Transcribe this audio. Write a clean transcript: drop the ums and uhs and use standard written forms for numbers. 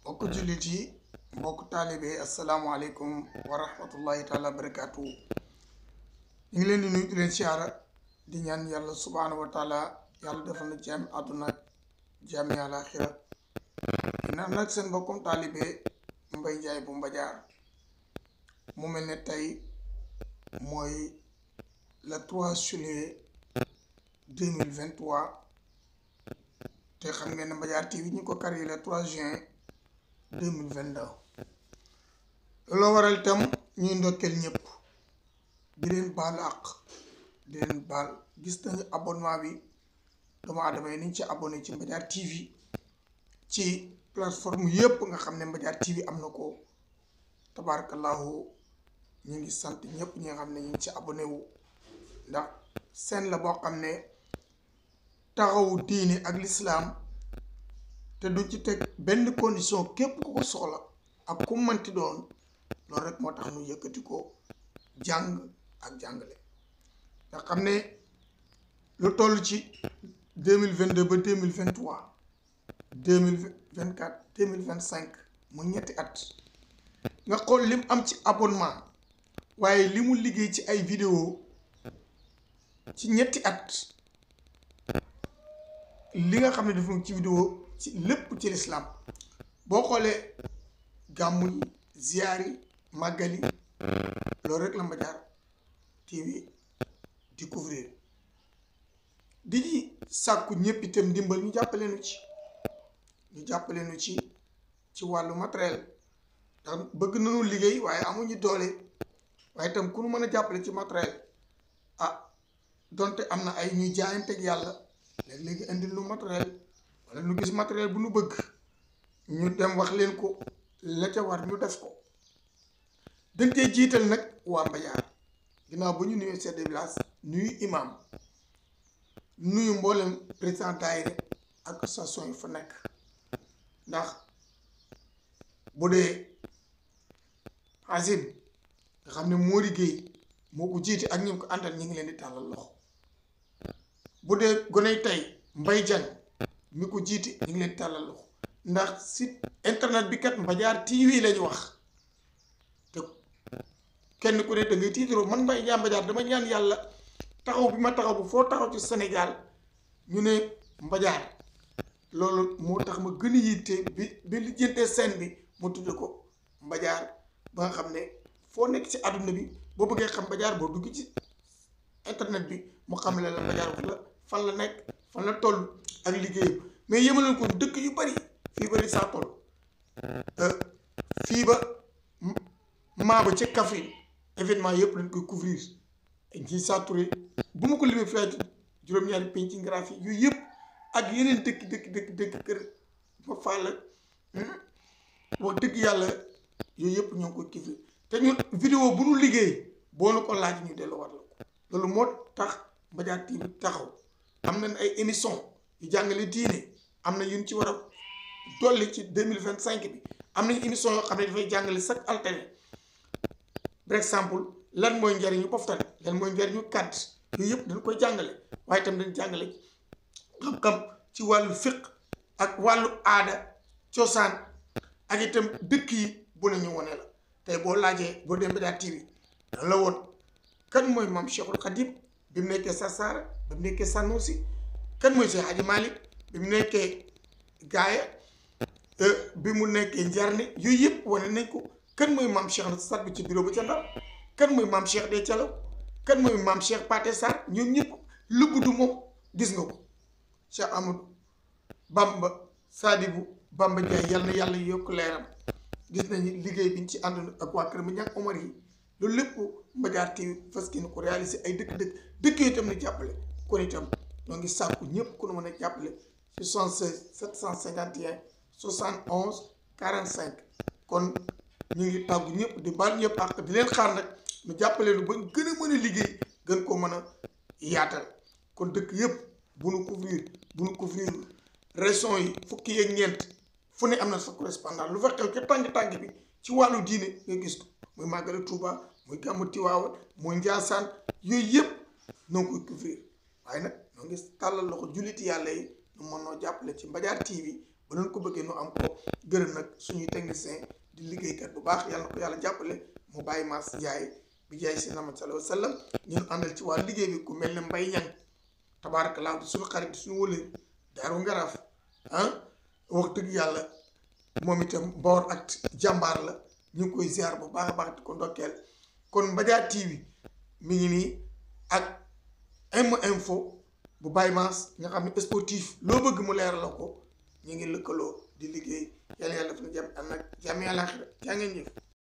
mbokk jullit yi mbokk taalibe asalaamaaleykum wa rahmatullahi taala barakaatu. ñu ngi leen di nuyu di leen siyaara di ñaan yàlla subhaanahu wa taala yàlla defal na jàmm àdduna jàmm àllaaxira naan nag seen mbokkum taalibe Mbaye Ndiaye bu Mbadiar mu mel ne tey mooy le 3 juillet 2023 te xam ngeen ne Mbadiar TV ñu ko créé le 3 juin 2022 looloo waral itam ñuy ndokkeel ñëpp di leen baal àq di leen baal gis nañu abonnement bi doomu aadama yi niñ ci abonné ci Mbadiar TV ci plateforme yëpp nga xam ne Mbadiar TV am na ko tabarakallahu ñu ngi sant ñëpp ñi nga xam ne ñu ngi ci abonné wu ndax seen la boo xam ne taxawu diine ak lislaam te du ci teg benn condition képp ku ko soxla ak ku mënti doon loolu rek moo tax ñu yëkkati ko jàng ak jàngale nga xam ne lu toll ci 2022 ba 2023 2024 2025 mu ñetti at nga xool lim am ci abonnement waaye li mu liggéey ci ay vidéo ci ñetti at li nga xam ne def ci vidéo ci lépp ci lislaam boo xoolee gàmmu yi ziyaar yi màggal yi loolu rek la Mbadiar TV découvrir di sàkku ñëpp itam ndimbal ñu jàppale nu ci wàllu matériel ndax bëgg nañu liggéey waaye amuñu doole waaye itam ku nu mën a jàppale ci matériel donte am na ay ñuy jaayanteeg yàlla léegi indil lu matériel wala nu gis matériel bu nu bëgg ñu dem wax leen ko la ca war ñu def ko dañ koy jiital nag waa Mbadiar ginnaaw ba ñu nuyoo chef de village nuyu imam nuyu mboolem président daayira ak association yi fa nekk ndax bu dee Azim nga xam ne moo liggéey moo ko jiite ak ñi ko àndal ñi ngi leen di tàllal loxo bu dee goney tey Mbaye Diagne mi ko jiite ñu ngi leen tàllal loxo ndax site internet bi kat Mbadiar TV lañu wax te kenn ku ne da ngay tiitaroo man Mbaye Ndiaye Mbadiar dama ñaan yàlla taxaw bi ma taxaw bu foo taxaw ci Sénégal ñu ne Mbadiar loolu moo tax ma gën a yitte bi lijjantee scène bi mu tudde ko Mbadiar ba nga xam ne foo nekk ci àdduna bi boo bëggee xam Mbadiar boo dugg ci internet bi mu xam ne la Mbadiar fan la nekk fan la toll ak liggéeyam mais yemaleen ko dëkk yu bari fii bari saa toll fii ba Maaba ca Kaffrine événement yëpp lañ koy couvrir ji saturé bu ma ko limee fii juróom-ñaari penc ci graphie yooyu yëpp ak yeneen dëkk kër ma faala wax dëgg yàlla yooyu yëpp ñoo ngi koy couvrir te ñun vidéo bu nu liggéey boo na ko laaj ñu delluwaat la ko loolu moo tax Mbadiar TV taxaw am nañ ay émission yu jàngale diine am na yuñ ci war a dolli ci 2025 bi am nañ émission yoo xam ne dafay jàngale chaque altine par exemple lan mooy njariñu poftan lan mooy njariñu kàdd yooyu yëpp dañ koy jàngale waaye itam dañ jàngale xam-xam ci wàllu fiq ak wàllu aada cosaan ak itam dëkk yi bu nañu wone la tey boo laajee boo dem Mbadiar TV dan la woon kan mooy maam Cheikhul Khadim bi mu nekkee Sarsara bi mu nekkee Sanusi kan mooy Cheikh Hadji Malick bi mu nekkee Gaaya bi mu nekkee Njarne yooyu yëpp wane nañ ko kan mooy maam Cheikh na sat bi ci bureau ba ca Ndar kan mooy maam Cheikh de Thialaw kan mooy maam Cheikh Paté Sarr ñoom ñëpp lubbudu moom gis nga ko Cheikh Amadou Bamba Sadibou Bamba Ndiaye yal na yàlla yokk leeram gis nañu liggéey biñ ci àndoon ak waa kër ma ñàkk Omar yi loolu lépp Mbadiar TV fas yéene ko réaliser ay dëkk yi itam na jàppale kon itam ñoo ngi sàkku ñëpp ku nu mën a jàppale 76 751 71 45 kon ñu ngi tàggu ñëpp di baal ñëpp ak di leen xaar nag ñu jàppale lu ba gën a mën a liggéey gën koo mën a yaatal kon dëkk yëpp bu nu couvrir région yi fukki yeeg ñeent fu ne am na sa correspondant lu fa xew ca tàng-tàng bi ci wàllu diine nga gis ko muy màggalu Touba muy gàmmu Tiwaawan muy Njaasaan yooyu yëpp noo ngi koy couvrir waaye nag ñoo ngi tàllal loxo julliti yàlla yi ñu mën noo jàppale ci Mbadiar TV ba leen ko bëggee nu am ko. gërëm nag suñuy technicien di liggéeykat bu baax yàlla na ko yàlla jàppale mu bàyyi maas Njaay bi jaay si Muhammad sallallahu alayhi wa sallam ñun àndal ci waa liggéey bi ku mel ne Mbay Ñang tabaarakallaa di suñu xarit di suñu wëlee Daaru Ngaraaf wax dëgg yàlla moom itam Mbaor ak jàmbaar la ñu ngi koy ziar bu baax a baax di ko ndokkeel kon Mbadiar TV mi ngi nii ak info bu Baye Mass nga xam ne sportif loo bëgg mu leeral la ko ñu ngi lëkkaloo di liggéey yàlla yàlla def na jàmm ànd ak jàmm yàlla jaa ngeen jëf